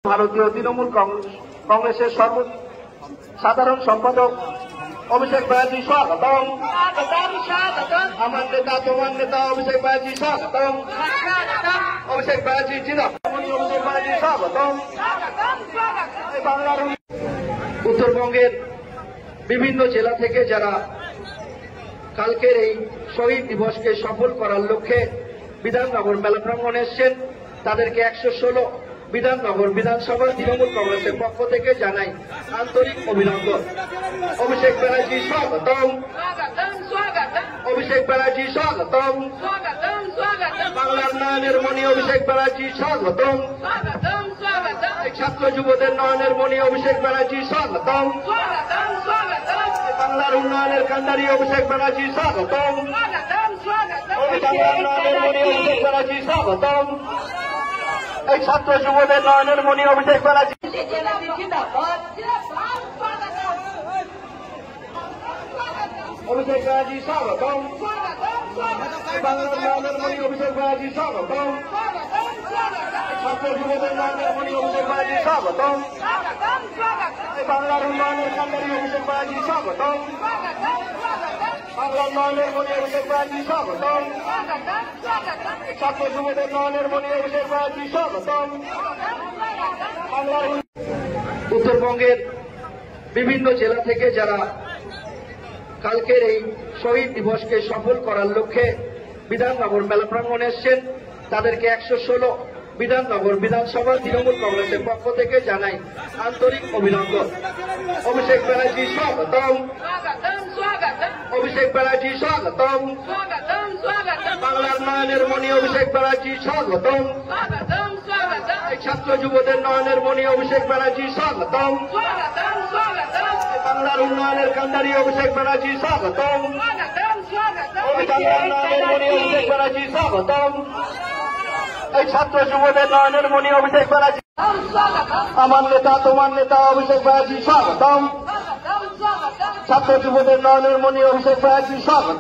ভারতীয় তৃণমূল কংগ্রেসের সাধারণ সম্পাদক অভিষেক ব্যানার্জি স্বাগতম। আমার নেতা তোমার নেতা অভিষেক ব্যানার্জি স্বাগতম। অভিষেক ব্যানার্জি অভিষেক ব্যানার্জি স্বাগতম। বাংলার উত্তরবঙ্গের বিভিন্ন জেলা থেকে যারা কালকের এই শহীদ দিবসকে সফল করার লক্ষ্যে বিধাননগর মেলা প্রাঙ্গণে এসছেন, তাদেরকে 116 বিধাননগর বিধানসভা তৃণমূল কংগ্রেসের পক্ষ থেকে জানাই আন্তরিক অভিনন্দন। অভিষেক ব্যানার্জি স্বাগতম। অভিষেক ব্যানার্জি স্বাগতম। বাংলার নয়নের মণি অভিষেক ব্যানার্জি স্বাগতম। ছাত্র যুবদের নয়নের মণি অভিষেক ব্যানার্জি স্বাগতম। বাংলার উন্নয়নের কান্ডারি অভিষেক ব্যানার্জি স্বাগতম। বাংলার নয়নের মণি অভিষেক ব্যানার্জি স্বাগতম। এই ছাত্র যুবদের নয়নের মণি অভিষেক ব্যানার্জি অভিষেক ব্যানার্জি স্বাগতম। বাংলার নয়নের মণি অভিষেক ব্যানার্জি স্বাগতম। ছাত্র যুবদের নয়নের মণি অভিষেক ব্যানার্জি স্বাগতম। বাংলার উন্নয়নের কান্ডারি অভিষেক ব্যানার্জি স্বাগতম। বাংলার নয়নের মণি অভিষেক ব্যানার্জি স্বাগতম। ছাত্র যুবদের নয়নের মণি অভিষেক ব্যানার্জি স্বাগতম। উত্তরবঙ্গের বিভিন্ন জেলা থেকে যারা কালকের এই শহীদ দিবসকে সফল করার লক্ষ্যে বিধাননগর মেলা প্রাঙ্গণে এসছেন, তাদেরকে 116 বিধাননগর বিধানসভা তৃণমূল কংগ্রেসের পক্ষ থেকে জানাই আন্তরিক অভিনন্দন। অভিষেক ব্যানার্জি স্বাগতম। অভিষেক ব্যানার্জি স্বাগতম। বাংলার নয়নের মণি অভিষেক ব্যানার্জি স্বাগতম। ছাত্র যুবদের নয়নের মণি অভিষেক ব্যানার্জি স্বাগতম। বাংলার উন্নয়নের কান্ডারি অভিষেক ব্যানার্জি স্বাগতম। বাংলার নয়নের মণি অভিষেক ব্যানার্জি স্বাগতম। এই ছাত্র যুবদের নয়নের মণি অভিষেক ব্যানার্জি আমার নেতা তোমার নেতা অভিষেক ব্যানার্জি স্বাগতম। ছাত্র যুবদের নয়নের মণি অভিষেক ব্যানার্জি স্বাগতম।